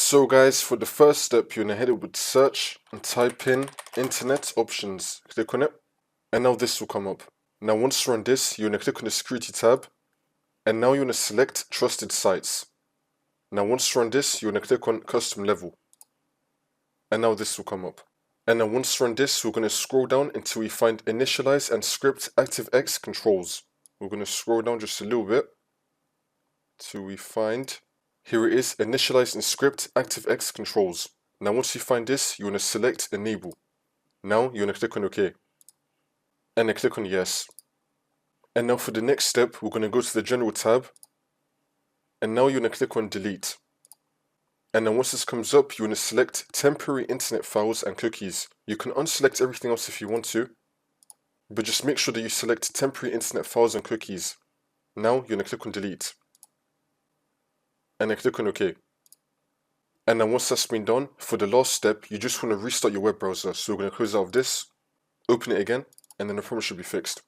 So guys, for the first step, you're going to head it with search and type in internet options. Click on it, and now this will come up. Now once you're on this, you're going to click on the security tab, and now you're going to select trusted sites. Now once you're on this, you're going to click on custom level, and now this will come up. And now once you're on this, we're going to scroll down until we find initialize and script ActiveX controls. We're going to scroll down just a little bit till we find, here it is, initialize and script ActiveX controls. Now once you find this, you want to select enable. Now you want to click on OK, and then click on yes. And now for the next step, we're going to go to the general tab, and now you're going to click on delete. And then once this comes up, you want to select temporary internet files and cookies. You can unselect everything else if you want to, but just make sure that you select temporary internet files and cookies. Now you're going to click on delete, and then click on OK. And then once that's been done, for the last step, you just want to restart your web browser. So we're going to close out of this, open it again, and then the problem should be fixed.